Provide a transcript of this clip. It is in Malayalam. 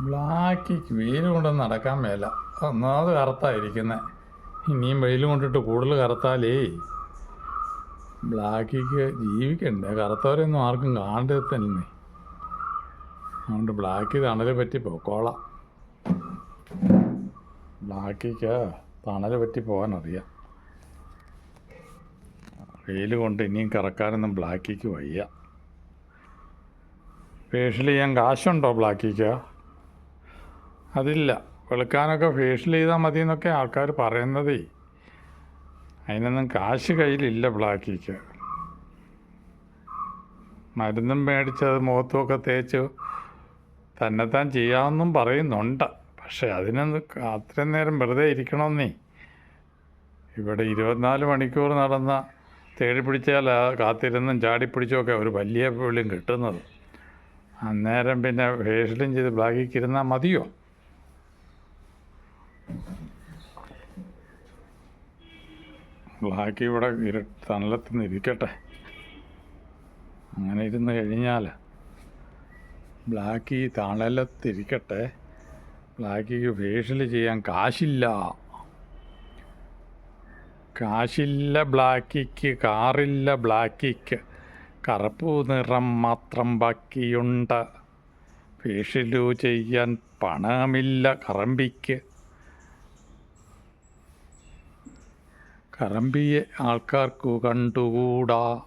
ബ്ലാക്കിക്ക് വെയിൽ കൊണ്ടൊന്നും നടക്കാൻ മേല. ഒന്നാമത് കറുത്തായിരിക്കുന്നത്. ഇനിയും വെയിൽ കൊണ്ടിട്ട് കൂടുതൽ കറുത്താലേ ബ്ലാക്കിക്ക് ജീവിക്കണ്ടേ. കറുത്തവരെയൊന്നും ആർക്കും കാണരുത് തന്നെ. അതുകൊണ്ട് ബ്ലാക്ക് തണൽ പറ്റി പോക്കോളാം. ബ്ലാക്കിക്ക് തണൽ പറ്റി പോകാനറിയാം. വെയിൽ കൊണ്ട് ഇനിയും കറക്കാനൊന്നും ബ്ലാക്കിക്ക് വയ്യ. ഫേഷ്യൽ ചെയ്യാൻ കാശുണ്ടോ ബ്ലാക്കിക്ക്? അതില്ല. വെളുക്കാനൊക്കെ ഫേഷ്യൽ ചെയ്താൽ മതി എന്നൊക്കെ ആൾക്കാർ പറയുന്നതേ. അതിനൊന്നും കാശ് കയ്യിലില്ല ബ്ലാക്കിക്ക്. മരുന്നും മേടിച്ചത് മുഖത്തുമൊക്കെ തേച്ച് തന്നെത്താൻ ചെയ്യാമെന്നും പറയുന്നുണ്ട്. പക്ഷെ അതിനൊന്ന് അത്രയും നേരം വെറുതെ ഇരിക്കണമെന്നേ. ഇവിടെ 24 മണിക്കൂർ നടന്ന തേടി പിടിച്ചാൽ കാത്തിരുന്നും ചാടിപ്പിടിച്ചുമൊക്കെ ഒരു വലിയ പുള്ളിയും കിട്ടുന്നത്. അന്നേരം പിന്നെ ഫേഷ്യലും ചെയ്ത് ബ്ലാക്കിക്ക് ഇരുന്നാൽ മതിയോ? ബ്ലാക്ക് ഇവിടെ തണലത്തുനിന്ന് ഇരിക്കട്ടെ. അങ്ങനെ ഇരുന്ന് കഴിഞ്ഞാൽ ബ്ലാക്ക് ഈ തണലത്തിരിക്കട്ടെ. ബ്ലാക്കിക്ക് ഫേഷ്യൽ ചെയ്യാൻ കാശില്ല. കാശില്ല ബ്ലാക്കിക്ക്, കാറില്ല ബ്ലാക്കിക്ക്, കറുപ്പ് നിറം മാത്രം ബാക്കിയുണ്ട്. ഫേഷ്യലു ചെയ്യാൻ പണമില്ല കറമ്പിക്ക്. കറമ്പിയെ ആൾക്കാർക്കു കണ്ടുകൂടാ.